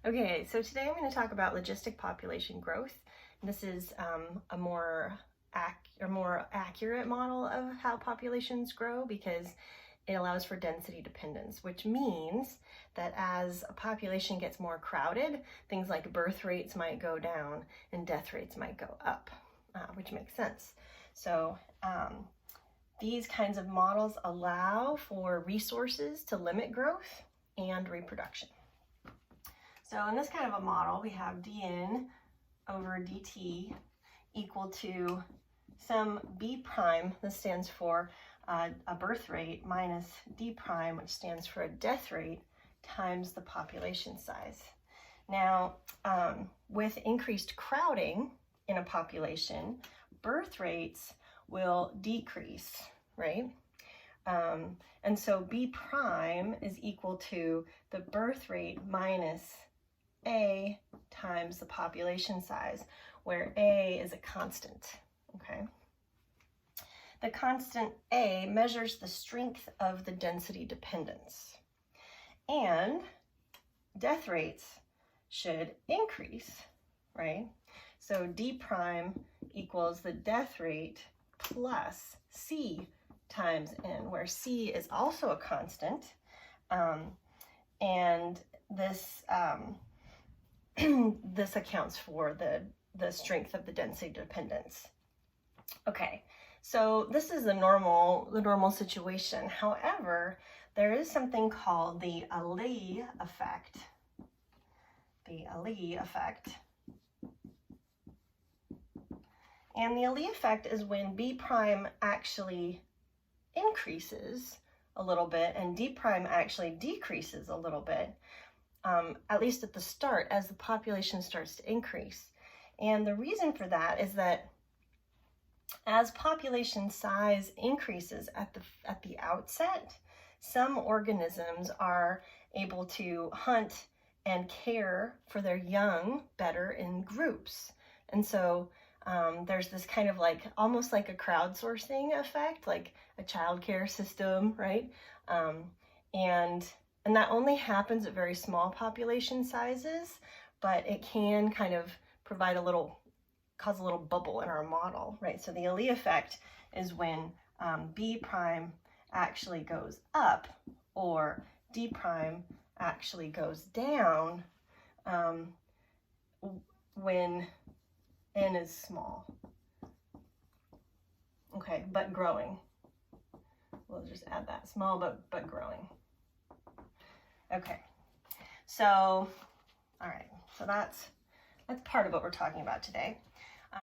Okay, so today I'm going to talk about logistic population growth. This is a more accurate model of how populations grow because it allows for density dependence, which means that as a population gets more crowded, things like birth rates might go down and death rates might go up, which makes sense. So these kinds of models allow for resources to limit growth and reproduction. So in this kind of a model, we have dn over dt equal to some b prime, this stands for a birth rate, minus d prime, which stands for a death rate, times the population size. Now, with increased crowding in a population, birth rates will decrease, right? And so b prime is equal to the birth rate minus a times the population size, where a is a constant, okay? The constant a measures the strength of the density dependence, and death rates should increase, right? So d prime equals the death rate plus c times n, where c is also a constant, and this this accounts for the strength of the density dependence. Okay, so this is the normal situation. However, there is something called the Ecology effect. The Ecology effect. And the Ecology effect is when b prime actually increases a little bit and d prime actually decreases a little bit, at least at the start, as the population starts to increase. And the reason for that is that as population size increases at the outset, some organisms are able to hunt and care for their young better in groups. And so there's this kind of like, almost like a crowdsourcing effect, like a childcare system, right? And that only happens at very small population sizes, but it can kind of provide cause a little bubble in our model, right? So the Ecology effect is when b prime actually goes up or d prime actually goes down when n is small. Okay, but growing. We'll just add that, small but growing. Okay, so all right, so that's part of what we're talking about today.